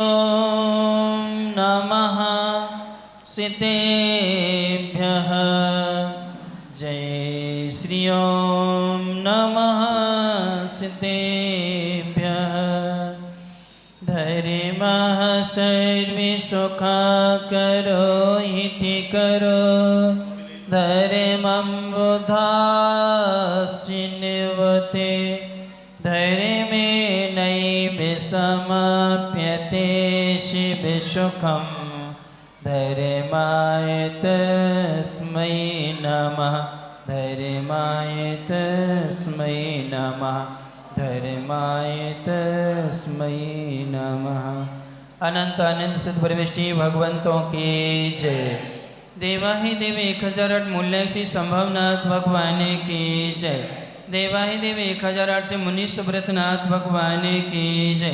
ओम नमः सितेभ्यः। जय श्री ओम नमः सितेभ्यः। धर्मः सर्वे सुखाकरो इति करो धर्मं बुधाश्चिन्वते धर्मे नैव समाप्यते शिव सुखं धर्माय तस्मै नमः धर्माय तस्मै नमः धर्माय तस्मै नमः। अनंत आनंद सद्परिवेष्टि भगवंतों की जय। देवाहि देवी 1008 मूल्य से संभवनाथ भगवान की जय। देवाहि देवी 1008 से मुनि सुब्रतनाथ भगवान की जय।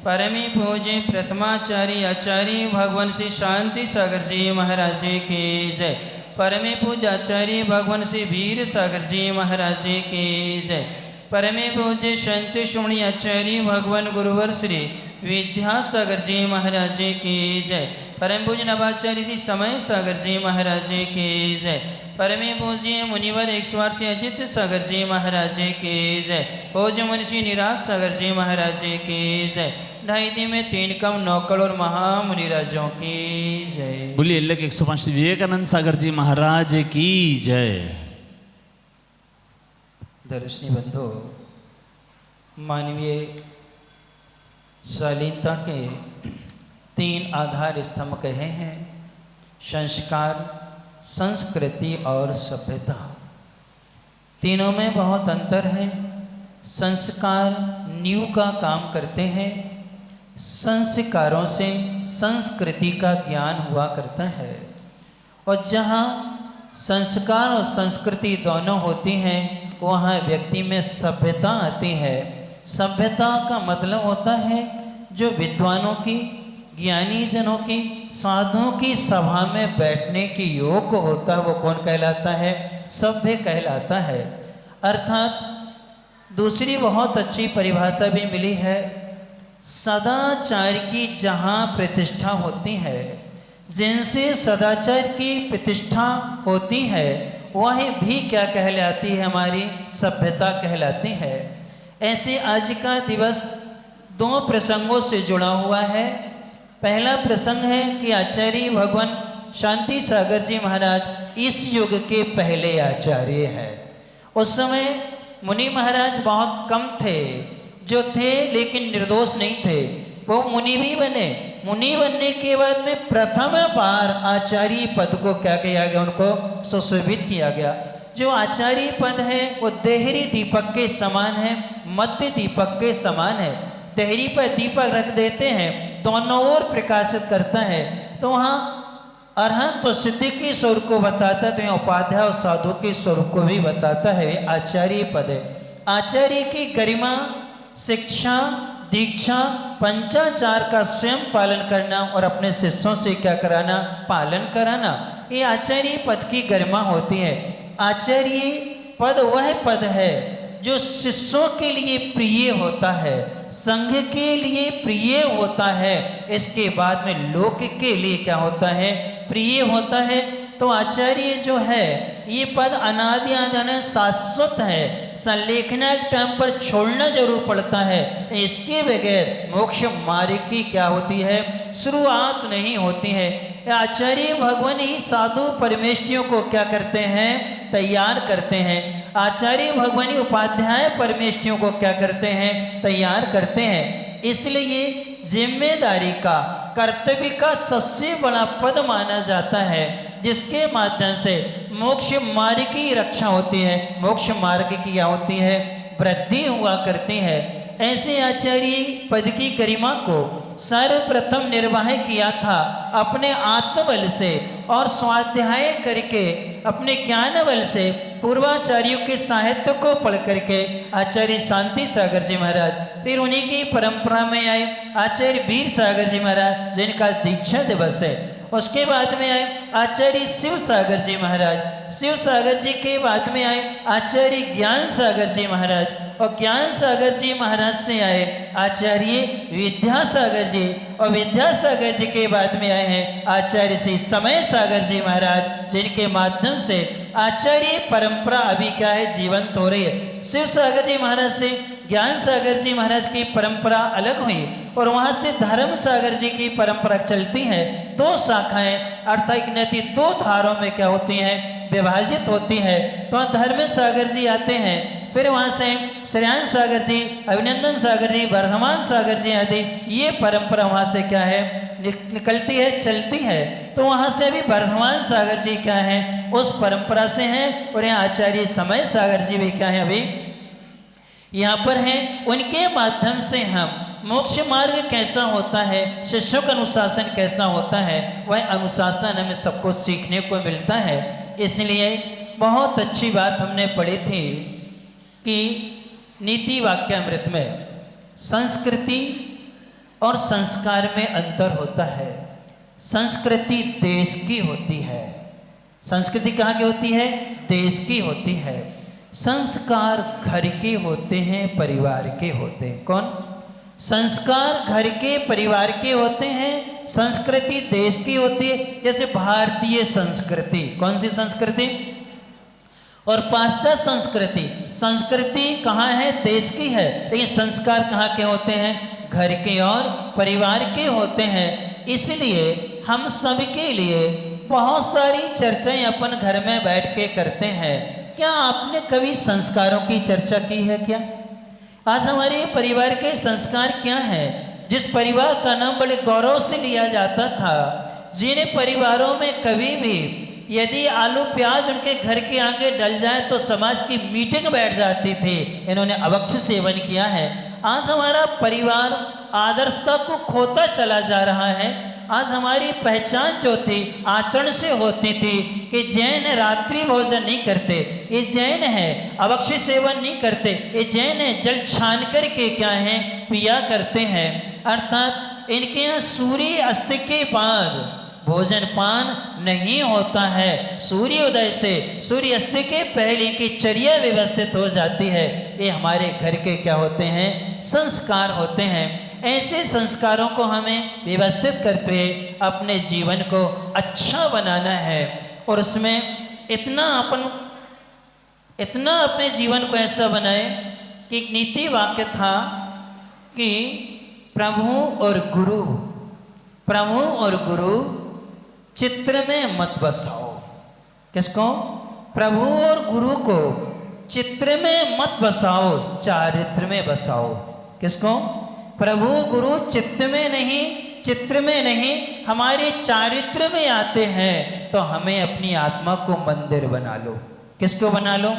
परमी पूज्य प्रथमाचार्य आचार्य भगवान श्री शांति सागर जी महाराज जी की जय। परमे पूज्य आचार्य भगवान श्री वीर सागर जी महाराज जी की जय। परमे पूज्य संत श्रोमणी आचार्य भगवान गुरुवर श्री विद्यासागर जी महाराज जी की जय। परम पूज्य नवाचार्य श्री समय सागर जी महाराज जी की जय। परमे पूज्य मुनिवर 108 अजित सागर जी महाराज जी की जय। पूज्य मुनि निराग सागर जी महाराज जी की जय। 2.5 दिन में 3 कम 9 करोड़ महामुनिराजों की जय। बोलिए 105 विवेकानंद सागर जी महाराज की जय। दर्शनी बंधु, मानवीय शालीनता के 3 आधार स्तंभ कहे हैं: संस्कार, संस्कृति और सभ्यता। तीनों में बहुत अंतर है। संस्कार नींव का काम करते हैं। संस्कारों से संस्कृति का ज्ञान हुआ करता है। और जहाँ संस्कार और संस्कृति दोनों होती हैं वहाँ व्यक्ति में सभ्यता आती है। सभ्यता का मतलब होता है जो विद्वानों की, ज्ञानी जनों की, साधुओं की सभा में बैठने की योग्य होता है वो कौन कहलाता है? सभ्य कहलाता है। अर्थात दूसरी बहुत अच्छी परिभाषा भी मिली है, सदाचार की जहाँ प्रतिष्ठा होती है, जिनसे सदाचार की प्रतिष्ठा होती है वह भी क्या कहलाती है? हमारी सभ्यता कहलाती है। ऐसे आज का दिवस 2 प्रसंगों से जुड़ा हुआ है। पहला प्रसंग है कि आचार्य भगवान शांति सागर जी महाराज इस युग के पहले आचार्य हैं। उस समय मुनि महाराज बहुत कम थे, जो थे लेकिन निर्दोष नहीं थे, वो मुनि भी बने। मुनि बनने के बाद में प्रथम बार आचार्य पद को क्या किया गया? उनको सुशोभित किया गया। जो आचार्य पद है वो देहरी दीपक के समान है, मध्य दीपक के समान है। देहरी पर दीपक रख देते हैं, दोनों ओर प्रकाशित करता है, तो वहाँ अरहंत तो सिद्धि के स्वरूप को बताता है, तो यहाँ उपाध्याय और साधु के स्वरूप को भी बताता है। आचार्य पद है। आचार्य की गरिमा, शिक्षा, दीक्षा, पंचाचार का स्वयं पालन करना और अपने शिष्यों से क्या कराना? पालन कराना। ये आचार्य पद की गरिमा होती है। आचार्य पद वह पद है जो शिष्यों के लिए प्रिय होता है, संघ के लिए प्रिय होता है, इसके बाद में लोक के लिए क्या होता है? प्रिय होता है। तो आचार्य जो है ये पद अनादि अनंत शाश्वत है। संलेखना के टाइम पर छोड़ना जरूर पड़ता है, इसके बगैर मोक्ष मार्ग की क्या होती है? शुरुआत नहीं होती है। आचार्य भगवान ही साधु परमेष्ठियों को क्या करते हैं? तैयार करते हैं। आचार्य भगवान ही उपाध्याय परमेष्ठियों को क्या करते हैं? तैयार करते हैं। इसलिए जिम्मेदारी का, कर्तव्य का सबसे बड़ा पद माना जाता है, जिसके माध्यम से मोक्ष मार्ग की रक्षा होती है, मोक्ष मार्ग की क्या होती है? वृद्धि हुआ करती है। ऐसे आचार्य पद की गरिमा को सर्वप्रथम निर्वाह किया था अपने आत्मबल से और स्वाध्याय करके अपने ज्ञान बल से पूर्वाचार्यों के साहित्य को पढ़ करके आचार्य शांति सागर जी महाराज, फिर उन्हीं की परंपरा में आए आचार्य वीर सागर जी महाराज, जिनका दीक्षा दिवस है। उसके बाद में आए आचार्य शिव सागर जी महाराज, शिव सागर जी के बाद में आए आचार्य ज्ञान सागर जी महाराज, और ज्ञान सागर जी महाराज से आए आचार्य विद्यासागर जी, और विद्यासागर जी के बाद में आए हैं आचार्य श्री समय सागर जी महाराज, जिनके माध्यम से आचार्य परंपरा अभी क्या है जीवंत हो रही है। शिव सागर जी महाराज से ज्ञान सागर जी महाराज की परंपरा अलग हुई और वहाँ से धर्म सागर जी की परंपरा चलती है। दो शाखाएं अर्थात नदी दो धारों में क्या होती हैं विभाजित होती है। तो धर्म सागर जी आते हैं, फिर वहाँ से श्रेयान सागर जी, अभिनंदन सागर जी, वर्धमान सागर जी आदि ये परंपरा वहाँ से क्या है निकलती है चलती है। तो वहाँ से अभी वर्धमान सागर जी क्या है उस परंपरा से हैं और यहाँ आचार्य समय सागर जी भी क्या है अभी यहाँ पर हैं। उनके माध्यम से हम मोक्ष मार्ग कैसा होता है, शिष्यों का अनुशासन कैसा होता है, वह अनुशासन हमें सबको सीखने को मिलता है। इसलिए बहुत अच्छी बात हमने पढ़ी थी कि नीति वाक्यामृत में संस्कृति और संस्कार में अंतर होता है। संस्कृति देश की होती है, संस्कृति कहाँ की होती है देश की होती है। संस्कार घर के होते हैं परिवार के होते हैं। कौन संस्कार घर के परिवार के होते हैं, संस्कृति देश की होती है। जैसे भारतीय संस्कृति कौन सी संस्कृति और पाश्चात्य संस्कृति, संस्कृति कहाँ है देश की है, लेकिन संस्कार कहाँ के होते हैं घर के और परिवार के होते हैं। इसलिए हम सबके लिए बहुत सारी चर्चाएं अपन घर में बैठ के करते हैं। क्या आपने कभी संस्कारों की चर्चा की है क्या? आज हमारे परिवार के संस्कार क्या हैं? जिस परिवार का नाम बड़े गौरव से लिया जाता था, जिन परिवारों में कभी भी यदि आलू प्याज उनके घर के आगे डल जाए तो समाज की मीटिंग बैठ जाती थी, इन्होंने अभक्ष्य सेवन किया है। आज हमारा परिवार आदर्शता को खोता चला जा रहा है। आज हमारी पहचान जो थी आचरण से होती थी कि जैन रात्रि भोजन नहीं करते, ये जैन है, अभक्ष्य सेवन नहीं करते, ये जैन है, जल छान करके क्या है पिया करते हैं। अर्थात इनके यहाँ सूर्य अस्त के बाद भोजन पान नहीं होता है, सूर्योदय से सूर्य अस्त के पहले की चर्या व्यवस्थित हो जाती है। ये हमारे घर के क्या होते हैं संस्कार होते हैं। ऐसे संस्कारों को हमें व्यवस्थित करते हुए अपने जीवन को अच्छा बनाना है और उसमें इतना अपने जीवन को ऐसा बनाए कि एक नीति वाक्य था कि प्रभु और गुरु चित्र में मत बसाओ। किसको? प्रभु और गुरु को चित्र में मत बसाओ, चारित्र में बसाओ। किसको? प्रभु गुरु चित्र में नहीं हमारे चारित्र में आते हैं। तो हमें अपनी आत्मा को मंदिर बना लो। किसको बना लो?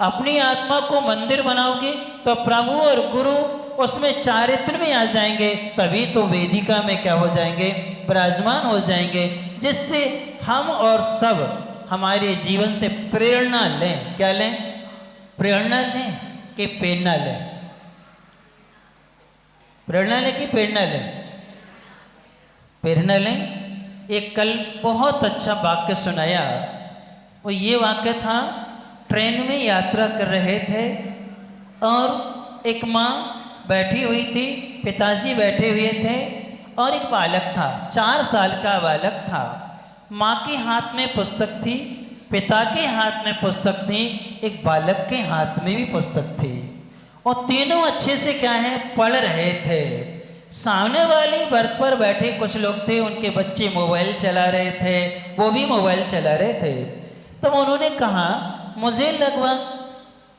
अपनी आत्मा को मंदिर बनाओगे तो प्रभु और गुरु उसमें चारित्र में आ जाएंगे, तभी तो वेदिका में क्या हो जाएंगे विराजमान हो जाएंगे, जिससे हम और सब हमारे जीवन से प्रेरणा लें। क्या लें? प्रेरणा लें कि प्रेरणा लें? प्रेरणा लें कि प्रेरणा लें? प्रेरणा लें। एक कल बहुत अच्छा वाक्य सुनाया, वो ये वाक्य था, ट्रेन में यात्रा कर रहे थे और एक माँ बैठी हुई थी, पिताजी बैठे हुए थे और एक बालक था, 4 साल का बालक था। माँ के हाथ में पुस्तक थी, पिता के हाथ में पुस्तक थी, एक बालक के हाथ में भी पुस्तक थी और तीनों अच्छे से क्या है पढ़ रहे थे। सामने वाली बर्थ पर बैठे कुछ लोग थे, उनके बच्चे मोबाइल चला रहे थे, वो भी मोबाइल चला रहे थे। तब उन्होंने कहा मुझे लगभग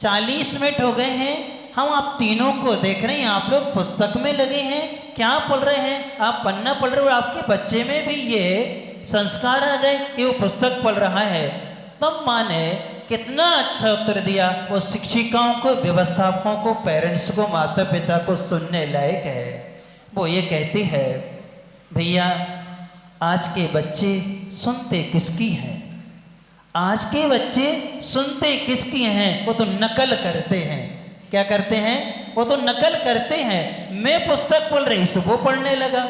40 मिनट हो गए हैं, हम आप तीनों को देख रहे हैं, आप लोग पुस्तक में लगे हैं, क्या पढ़ रहे हैं? आप पन्ना पढ़ रहे हो और आपके बच्चे में भी ये संस्कार आ गए कि वो पुस्तक पढ़ रहा है। तब माँ ने कितना अच्छा उत्तर दिया, वो शिक्षिकाओं को, व्यवस्थापकों को, पेरेंट्स को, माता पिता को सुनने लायक है। वो ये कहती है भैया आज के बच्चे सुनते किसकी हैं? आज के बच्चे सुनते किसकी हैं? वो तो नकल करते हैं। क्या करते हैं? वो तो नकल करते हैं। मैं पुस्तक पढ़ रही तो वो पढ़ने लगा,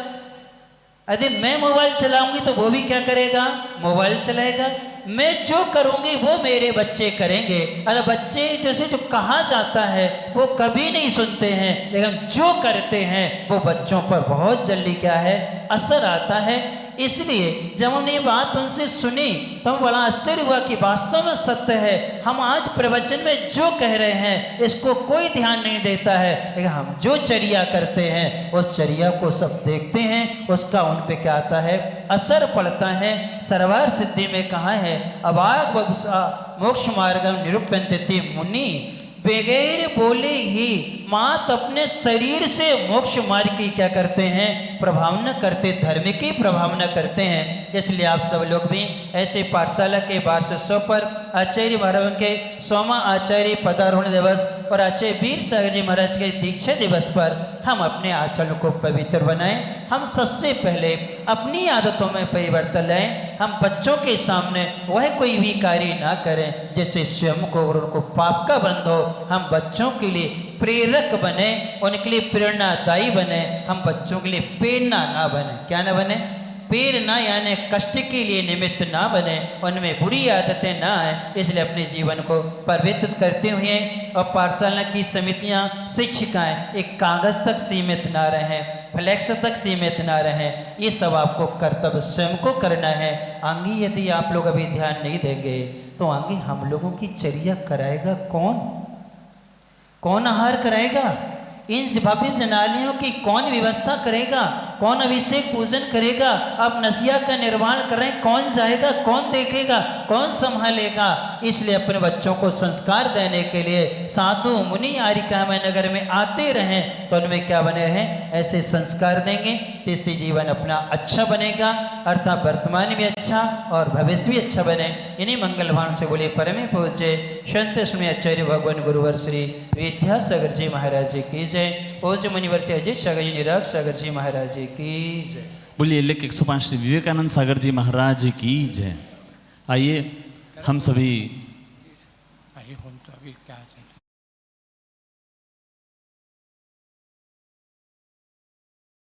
यदि मैं मोबाइल चलाऊंगी तो वो भी क्या करेगा? मोबाइल चलाएगा। मैं जो करूंगी वो मेरे बच्चे करेंगे। अरे बच्चे जैसे जो कहा जाता है वो कभी नहीं सुनते हैं, लेकिन जो करते हैं वो बच्चों पर बहुत जल्दी क्या है असर आता है। इसलिए जब हमने ये बात उनसे सुनी तो हमें बड़ा आश्चर्य हुआ कि वास्तव में सत्य है। हम आज प्रवचन में जो कह रहे हैं इसको कोई ध्यान नहीं देता है, लेकिन हम जो चर्या करते हैं उस चर्या को सब देखते हैं, उसका उन पे क्या आता है असर पड़ता है। सर्वार सिद्धि में कहा है अभाग बगसा मोक्ष मार्गम निरूप्यन्ते मुनि, बगैर बोले ही मात अपने शरीर से मोक्ष मार्ग की क्या करते हैं प्रभावना करते, धर्म की प्रभावना करते हैं। इसलिए आप सब लोग भी ऐसे पाठशाला के वार्षिकोत्सव पर आचार्य महाराज के 100वां आचार्य पदारोहण दिवस और आचार्य वीर सागर जी महाराज के दीक्षा दिवस पर हम अपने आचरण को पवित्र बनाएं। हम सबसे पहले अपनी आदतों में परिवर्तन लाएं। हम बच्चों के सामने वह कोई भी कार्य ना करें जिससे स्वयं को और उनको पाप का बंध हो। हम बच्चों के लिए प्रेरक बने, उनके लिए प्रेरणादायी बने। हम बच्चों के लिए प्रेरणा ना बने, क्या ना बने प्रेरणा यानी कष्ट के लिए निमित्त ना बने, उनमें बुरी आदतें ना आए। इसलिए अपने जीवन को परिवर्तित करते हुए और पाठशाला की समितियां शिक्षिकाएं एक कागज तक सीमित ना रहें, फ्लैक्स तक सीमित ना रहें। ये सब आपको कर्तव्य स्वयं को करना है। आगे यदि आप लोग अभी ध्यान नहीं देंगे तो आगे हम लोगों की चर्या कराएगा कौन? कौन आहार कराएगा? इन भव्य जनालियों की कौन व्यवस्था करेगा? कौन अभिषेक पूजन करेगा? आप नसिया का निर्माण करें, कौन जाएगा, कौन देखेगा, कौन संभालेगा? इसलिए अपने बच्चों को संस्कार देने के लिए साधु मुनि आरिका में नगर में आते रहें तो उनमें क्या बने रहें ऐसे संस्कार देंगे तो इससे जीवन अपना अच्छा बनेगा, अर्थात वर्तमान भी अच्छा और भविष्य भी अच्छा बने। इन्हीं मंगलवान से बोले परमे पूज्य संत स्वामी आचार्य भगवान गुरुवर श्री विद्यासागर जी महाराज जी की जय। पूज्य मुनिवर से अजय सागर जी निराग सागर जी महाराज जी की जय। बोलिए लेख 105 श्री विवेकानंद सागर जी महाराज की जय। आइए हम सभी